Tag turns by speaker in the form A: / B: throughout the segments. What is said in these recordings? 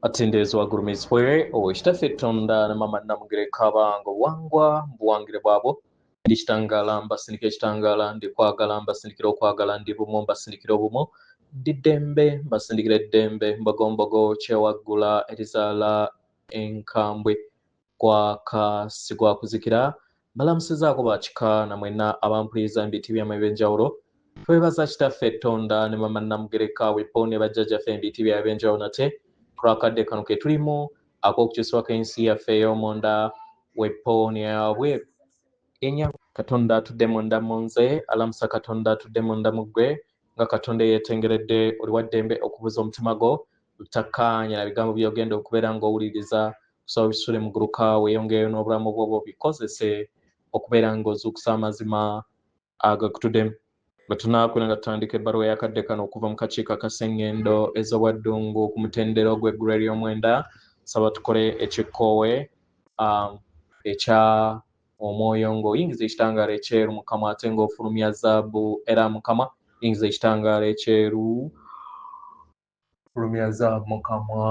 A: atindezwa gurumiswe owekitaffe Tonda ne mama Namugereka bango wangwa mbuwangire bwabo ndikitangala mbasindikira ekitangala ndikwagala mbasindikira okwagala ndi bumo mbasindikira obumo diddembe mbasindikira eddembe mbogombogo kyewaggula erizaala enkambwe kwaka sigwa kuzikira balamusizaako bakika namwena abampuliriza mbiti byamwe ebyenjawulo twebaza kitaffe Tonda ne mama Namugereka wepone bajjajjaffe mbiti byabwe ebyenjawulo nate kulakadde kano ke tulimu ak'okukyusibwako ensi yaffe ey'omunda wepooni yaabwe enya Katonda atudde munda mu nze alamusa Katonda atudde munda mu ggwe nga Katonda yeetengeredde oli wa ddembe okubuza omutima gwo butakkaanya na bigambo by'ogenda okubeera ng'owuliriza kusaba bisule mu gguluka weeyongereyo n'obulamu bwo bikozese okubeera ng'ozuukusa amazima agakutuddemu bwe tunaakwera nga tutandika ebbaluwa yakadde kano okuva mu kakiiko akaseŋŋendo ez'obwaddungu ku mutendera ogw'eggulu ery'omwenda saba tukole ekikkoowe ekya omwoyo ng'oyingiza ekitangaala ekyeru mukama ate ng'ofulumya zaabu era mukama yingiza ekitangaala ekyeru fulumya zaabu mukama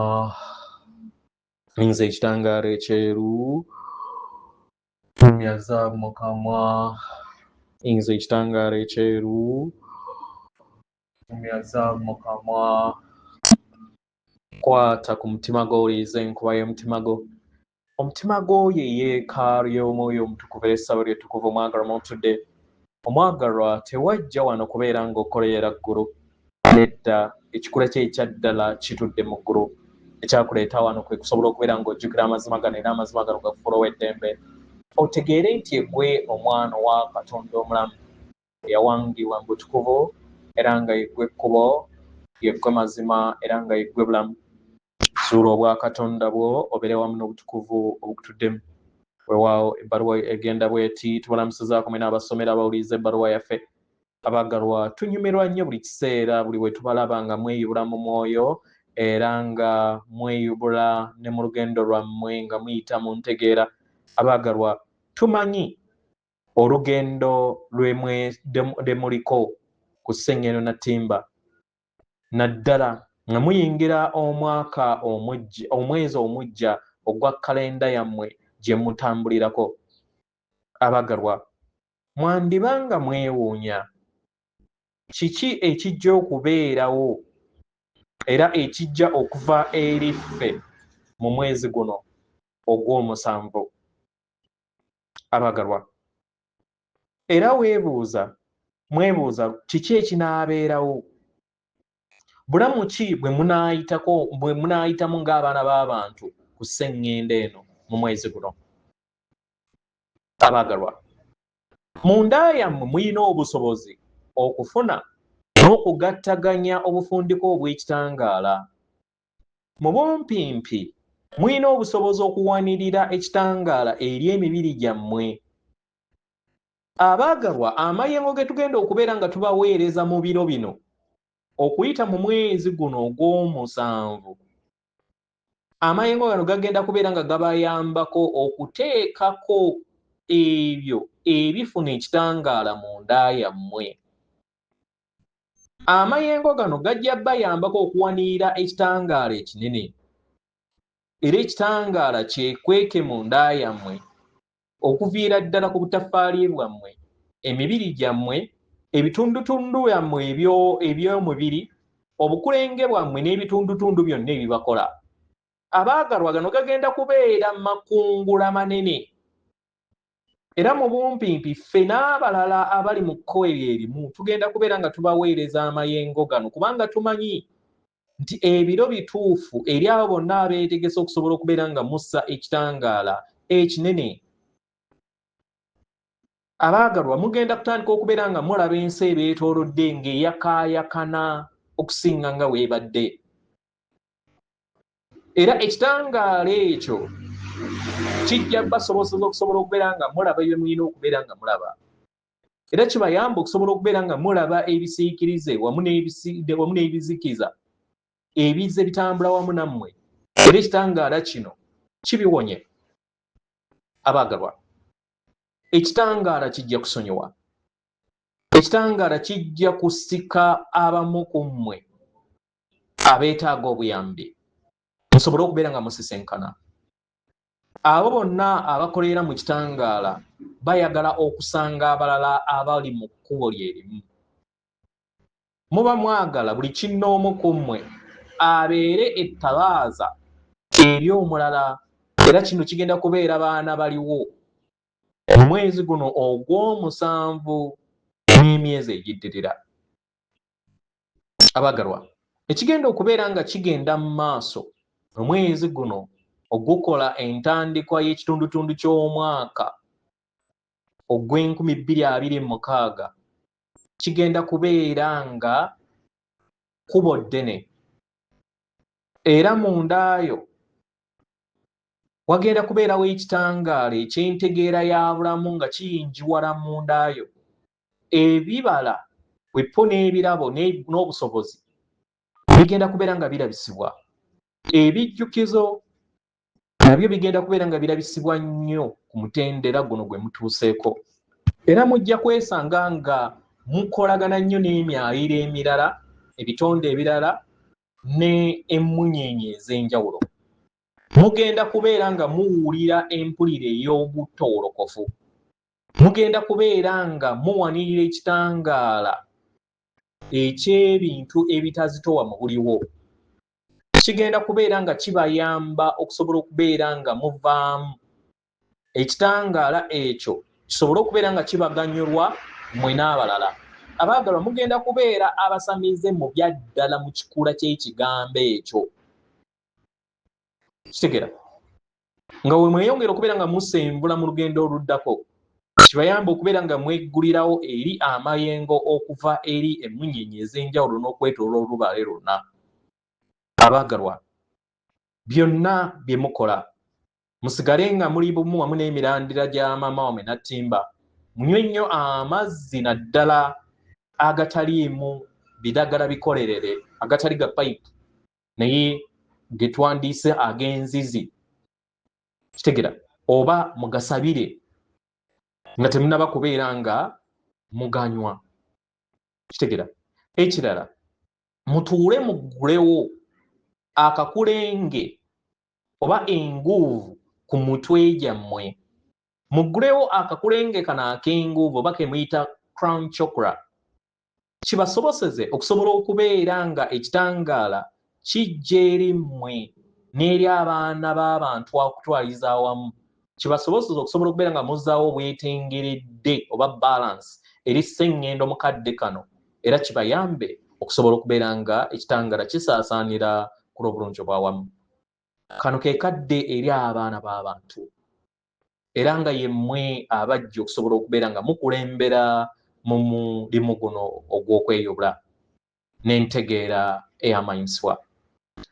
A: yingiza ekitangaala ekyeru fulumya zaabu mukama yingiza ekitangaala ekyeru fulumya zaabu mukama kwata ku mutima gwo oliiza enkuba y'omutima gwo omutima gwo ye yeekaalu y'omwoyo omutukuvu era essabo ly'ettukuvu omwagalwa mwotudde omwagalwa tewajja wano kubeera ng'okolera ggulu nedda ekikula kye ekyaddala kitudde mu ggulu ekyakuleeta wano kwe kusobola okubeera ng'ojjukira amazima gano era amazima gano gafuula ow'eddembe otegeere nti eggwe omwana wa Katonda omulamu eyawangibwa mu butukuvu era nga yeggwe ekkubo yeggwe mazima era nga yeggwe bulamu zuula obwa Katonda bwo obeere wamu n'obutukuvu obukutuddemu weewaawo ebbaluwa egenda bweti tubalamusizaako mwena abasomera abawuliriza ebbaluwa yaffe abaagalwa tunyumirwa nnyo buli kiseera buli we tubalaba nga mweyubula mu mwoyo era nga mweyubula ne mu lugendo lwammwe nga muyita mu ntegeera abaagalwa tumanyi olugendo lwe muliko ku sseŋŋendo Natimba naddala nga muyingira omwezi omujja ogwa kalenda yammwe gye mutambulirako abaagalwa mwandibanga mwewuunya kiki ekijja okubeerawo era ekijja okuva eri ffe mu mwezi guno ogw'omusanvu abaagalwa era mwebuuza kiki ekinaabeerawo bulamu ki bwe munaayitamu ng'abaana b'abantu ku sseŋŋendo eno mu mwezi guno abaagalwa munda yammwe muyina obusobozi okufuna n'okugattaganya obufundiko obw'ekitangaala mu bumpimpi muyina obusobozi okuwanirira ekitangaala eri emibiri gyammwe abaagalwa amayengo ge tugenda okubeera nga tubaweereza mu biro bino okuyita mu mwezi guno ogw'omusanvu amayengo gano gagenda kubeera nga gabayambako okuteekako ebyo ebifuna ekitangaala mu nda yammwe amayengo gano gajja bayambako okuwanirira ekitangaala ekinene era ekitangaala kyekweke mu nda yammwe okuviira ddala ku butaffaali bwammwe emibiri gyammwe ebitundutundu byammwe eby'omubiri obukulenge bwammwe n'ebitundutundu byonna ebibakola abaagalwa gano gagenda kubeera makungula manene era mu bumpimpi ffe n'abalala abali mu kkowe lyerimu tugenda kubeera nga tubaweereza amayengo gano kubanga tumanyi nti ebiro bituufu eri abo bonna abeetegese okusobola okubeera nga mussa ekitangaala ekinene abaagalwa mugenda kutandika okubeera nga mulaba ensi ebeetoolodde ng'eyakaayakana okusinga nga weebadde era ekitangaala ekyo kijja basobozesa okusobola okubeera nga mulaba bye mulina okubeera nga mulaba era kibayamba okusobola okubeera nga mulaba ebisiikirize wamu n'ebizikiza ebize bitambula wamu nammwe era ekitangaala kino kibiwonye abaagalwa ekitangaala kijja kusonyiwa ekitangaala kijja kusika abamu ku mmwe abeetaaga obuyambi musobole okubeera nga musisenkana. Abo bonna abakolera mu kitangaala bayagala okusanga abalala abali mu kkubo lyerimu. Muba mwagala buli kinnoomu ku mmwe abeere ettabaaza eri omulala, era kino kigenda kubeera baana baliwo mu mwezi guno ogw'omusanvu n'emyezi egiddirira. Abagalwa, ekigenda okubeera nga kigenda mu maaso omwezi guno ogukola entandikwa y'ekitundutundu ky'omwaka ogw'2026 kigenda kubeera nga kubo ddene, era mundaayo wagenda kubeerawo ekitangaala eky'entegeera ya bulamu nga kiyinjiwala mundaayo. Ebibala bweppo n'ebirabo n'obusobozi bigenda kubeera nga birabisibwa. Ebijjukizo nabyo bigenda kubeera nga birabisibwa nnyo ku mutendera guno gwe mutuuseeko, era mujja kwesanga nga mukolagana nnyo n'emyayiro emirala, ebitonde ebirala ne emmunyeenye ez'enjawulo. Mugenda kubeera nga muwulira empulire ey'obutoolokofu. Mugenda kubeera nga muwanirira ekitangaala eky'ebintu ebitazitowa mu buliwo. Kigenda kubeera nga kibayamba okusobola okubeera nga muvaamu. Ekitangaala ekyo kisobole okubeera nga kibaganyulwa mmwe n'abalala. Abaagalwa, mugenda kubeera abasamize mu byaddala mu kikula ky'ekigambo ekyo. Kitegeera nga we mweyongera okubeera nga musembula mu lugendo oluddako, kibayamba okubeera nga mweggulirawo eri amayengo okuva eri emmunyeenye ez'enjawulo n'okwetoloola olubaale lwonna. Abaagalwa, byonna bye mukola musigale nga muli bumu wamu n'emirandira gya maama wamwe Nattimba. Munywe nnyo amazzi naddala agataliimu bidagala bikolerere, agatali ga payipu naye ge twandiise ag'enzizi. Kitegeera, oba mugasabire nga temunnaba kubeera nga muganywa. Kitegeera, ekirala mutuule muggulewo akakulenge oba enguuvu ku mutwe gyammwe. Muggulewo akakulenge kano ak'enguuvu oba ke muyita crown chakra, kibasoboseze okusobola okubeera nga ekitangaala kijja eri mmwe n'eri abaana b'abantu okutwaliza awamu. Kibasoboseze okusobola okubeera nga muzzaawo obwetengeredde oba balance eri sseŋŋendo mukadde kano, era kibayambe okusobola okubeera nga ekitangaala kisaasaanira ku lw'obulungi obwawamu. Kano ke kadde eri abaana b'abantu, era nga yemmwe abajja okusobola okubeera nga mukulembera mu mulimu guno ogw'okweyobula n'entegeera ey'amanyisibwa.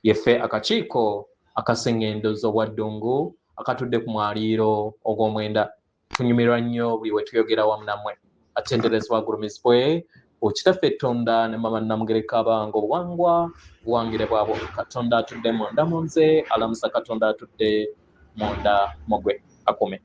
A: Yeffe akakiiko akasseŋŋendo z'obwa Ddungu akatudde ku mwaliiro ogw'omwenda. Tunyumirwa nnyo buli we tuyogera wamu nammwe. Atenderezebwa agulumizibwe Okitaffe Tonda ne Mama Namugereka Kabange, obuwangwa buwangire bwabwo. Katonda atudde munda mu nze, alamusa Katonda atudde munda mu gwe. Akume.